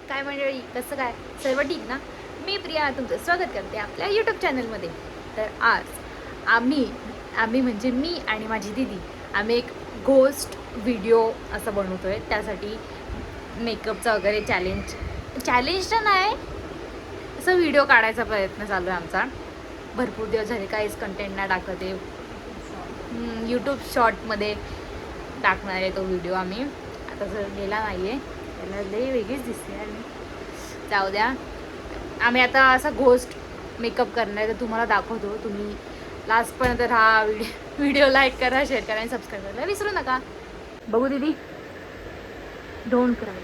काय मंडळी, कसं काय, सर्व ठीक ना? मी प्रिया तुमचं स्वागत करते आपल्या यूट्यूब चॅनलमध्ये. तर आज आम्ही आम्ही म्हणजे मी आणि माझी दीदी आम्ही एक घोस्ट व्हिडिओ असं बनवतो आहे. त्यासाठी मेकअपचा वगैरे चॅलेंज तर नाही, असं व्हिडिओ काढायचा प्रयत्न चालू आहे आमचा. भरपूर दिवस झाले काहीच कंटेंट नाही टाकत आहे. यूट्यूब शॉर्टमध्ये टाकणार आहे तो व्हिडिओ आम्ही. आता जर गेला नाही आहे त्याला लई वेगळीच दिसते आणि जाऊ द्या. आम्ही आता असा घोस्ट मेकअप करणार आहे, तर तुम्हाला दाखवतो. तुम्ही लास्टपर्यंत हा व्हिडिओ लाईक करा, शेअर करा आणि सबस्क्राईब करायला विसरू नका. बघू दीदी, डोंट क्राय.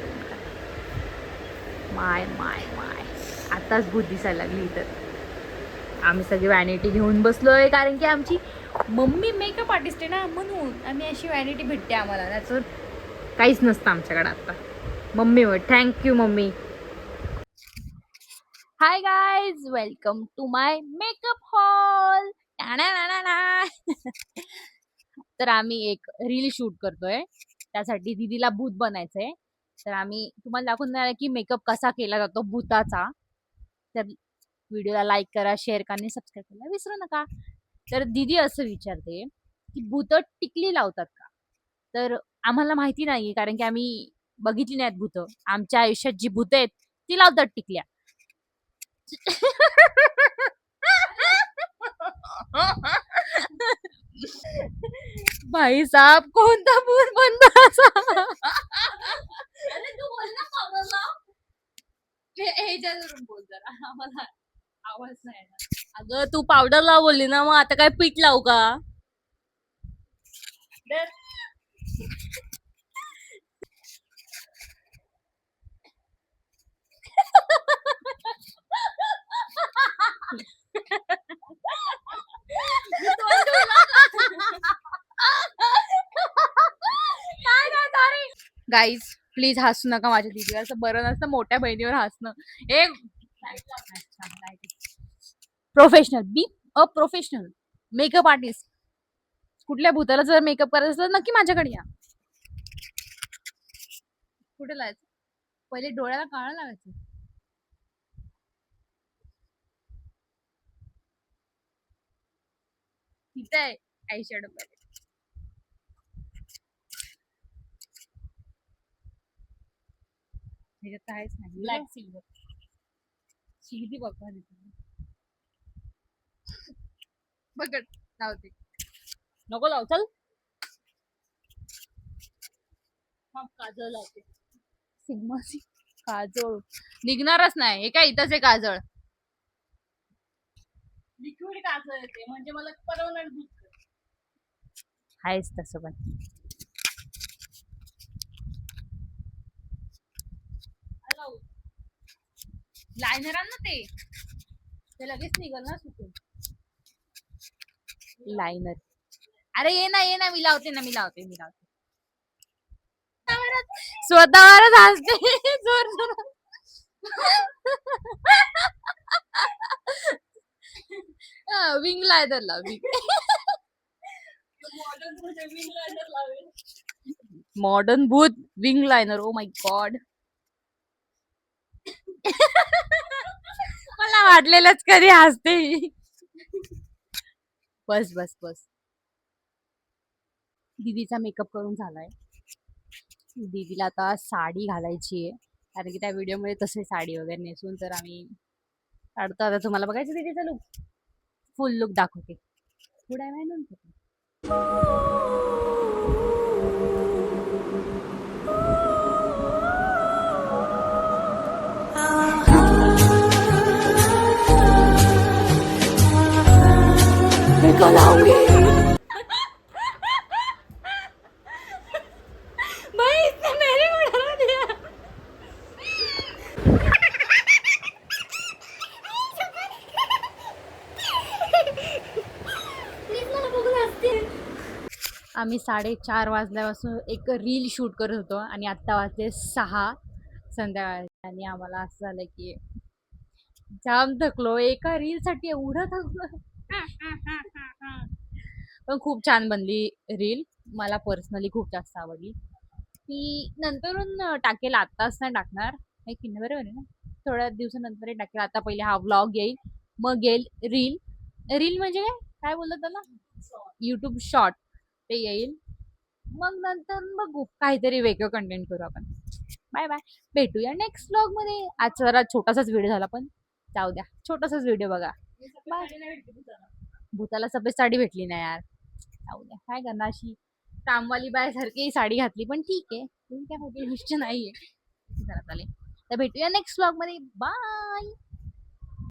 माय माय माय आताच भूत दिसायला लागली. तर आम्ही सगळी वॅनिटी घेऊन बसलोय, कारण की आमची मम्मी मेकअप आर्टिस्ट आहे ना, म्हणून आम्ही अशी वॅनिटी भेटते आम्हाला. त्याचं काहीच नसतं आमच्याकडे आता. मम्मीवर thank you mummy. Hi guys, welcome to my makeup hall. तर आम्ही एक रील शूट करतोय, त्यासाठी दीदीला भूत बनायचंय. तर आम्ही तुम्हाला दाखवून देणार आहे की मेकअप कसा केला जातो भूताचा. तर व्हिडिओला लाईक करा, शेअर करा आणि सबस्क्राईब करायला विसरू नका. तर दीदी असं विचारते की भूत टिकली लावतात का? तर आम्हाला माहिती नाही, कारण की आम्ही बघितली नाहीत भूत. आमच्या आयुष्यात जी भूत आहेत ती लावतात टिकल्या. भाई साहब, कोणता भूत बनतो असा? अरे तू बोल ना पावडरला. ह्याच्यावरून बोल जरा, आम्हाला आवाज नाही येणार. अगं तू पावडर लाव बोलली ना, मग आता काय पीठ लावू का? गाईज प्लीज हसू नका माझ्या दीदीवर. असं बरं नसतं मोठ्या बहिणीवर हसणं. हे professional be a professional makeup artist. कुठल्या भूताला जर मेकअप करायचं असेल तर नक्की माझ्याकडे या. कुठे लावायचं? पहिले डोळ्याला काळा लावायचं. तिथे आहे आय शॅडो पॅलेट. ह्याच्यात काहीच नाही. ब्लॅक सिल्वर शिगदी बघा बघ. लावते. नको लाव, चल. हा काजळ लावते. सिग्मा काजळ निघणारच नाही. हे काय इथंच आहे काजळ. लिक्विड काजळ येते म्हणजे मला परवणार दूध आहेच तसं. पण लायनर आण ना, ते लगेच निघल ना सुकून. लायनर. अरे ये ना मी लावते. स्वतःवरच हसते जोर जोर. विंग लायनर लाव. मॉडर्न भूत wing liner. Oh my God. मला वाटलेलंच कधी हसते. बस बस बस. दीदीचा मेकअप करून झालाय. दीदीला आता साडी घालायची आहे, कारण की त्या व्हिडिओ मध्ये तसे साडी वगैरे नेसून तर आम्ही काढतो. आता तुम्हाला बघायचं दीदीचा लुक, फुल लुक दाखवते थोड्या वेळानंतर. भाई इसने मेरे उड़ा दिया. आम्ही 4:30 वाजल्यापासून एक रील शूट करत होतो आणि आत्ता वाजले 6 संध्याकाळी. आणि आम्हाला असं झालं की जाम थकलो. एका रील साठी एवढं थकलो. पण खूप छान बनली रील. मला पर्सनली खूप जास्त आवडली. ती नंतरून टाकेल, आत्ताच नाही टाकणार. आहे की नाही, बरोबर आहे ना. थोड्या दिवसानंतर हे टाकेल. आता पहिले हा व्लॉग येईल, मग येईल रील. रील म्हणजे काय काय बोलतात त्याला, युट्यूब शॉर्ट ते येईल. मग नंतर बघू काहीतरी वेगळं कंटेंट करू आपण. बाय बाय, भेटूया नेक्स्ट व्लॉग मध्ये. आज जरा छोटासाच व्हिडिओ झाला पण जाऊ द्या, छोटासाच व्हिडिओ बघा. बाय. भूताला सफेद साडी भेटली नाही यार, जाऊ द्या काय करणार, अशी कामवाली बाय सारखी साडी घातली पण ठीक आहे, तुम्ही काय मोठी गोष्ट नाहीये. चला चालेल, तर भेटूया नेक्स्ट व्लॉग मध्ये. बाय.